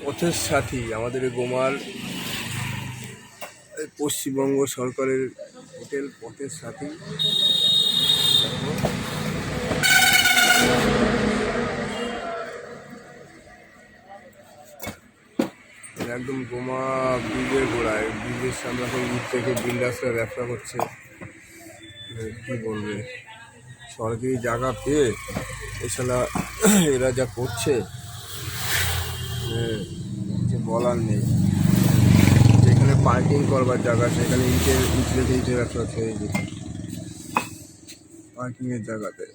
পথের সাথী আমাদের গোমার পশ্চিমবঙ্গ সরকারের হোটেল পথের সাথী। একদম গোমা ব্রিজের গোড়ায়, ব্রিজের সামনে এখন ইট থেকে বিল্ডার্সরা ব্যবসা করছে। কি বলবে, সরকারি জায়গা পেয়ে এছাড়া এরা যা করছে যে বলার নেই। যেখানে পার্কিং করবার জায়গা সেখানে ইট রেখে ইটের ব্যবসা হচ্ছে। এই যে পার্কিংয়ের জায়গাতে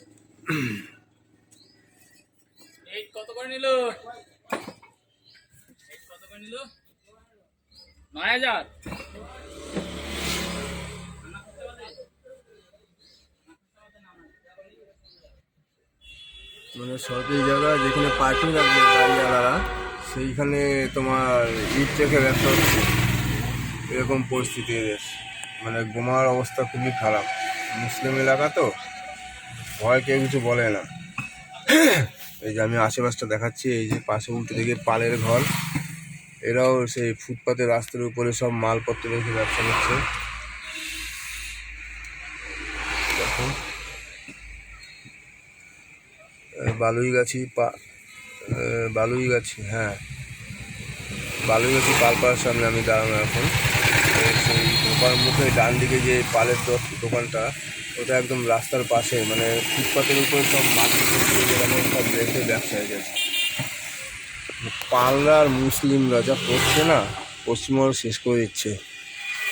কত করে নিল? ৯,০০০। মানে সরকারি জায়গা যেখানে পার্কিং রাখবে গাড়িওয়ালারা, সেইখানে তোমার ইট রেখে ব্যবসা হচ্ছে। এরকম পরিস্থিতি এদের। মানে গোমার অবস্থা খুবই খারাপ। মুসলিম এলাকা তো, ভয় কেউ কিছু বলে না। এই যে আমি আশেপাশটা দেখাচ্ছি, এই যে পাশে উল্টো দিকে পালের ঘর, এরাও সেই ফুটপাতের রাস্তার উপরে সব মালপত্র রেখে ব্যবসা করছে। দেখো বালুইগাছি হ্যাঁ, বালুইগাছি পালপাড়ার সামনে আমি দাঁড়ানো এখন। সেই দোকান মুখে ডান দিকে যে পালের দোকানটা, ওটা একদম রাস্তার পাশে, মানে ফুটপাতের উপরে সব মাটি যেরকম সব রেখে ব্যবসা হয়ে গেছে। পালরা আর মুসলিমরা যা করছে না, পশ্চিমবঙ্গ শেষ করে দিচ্ছে।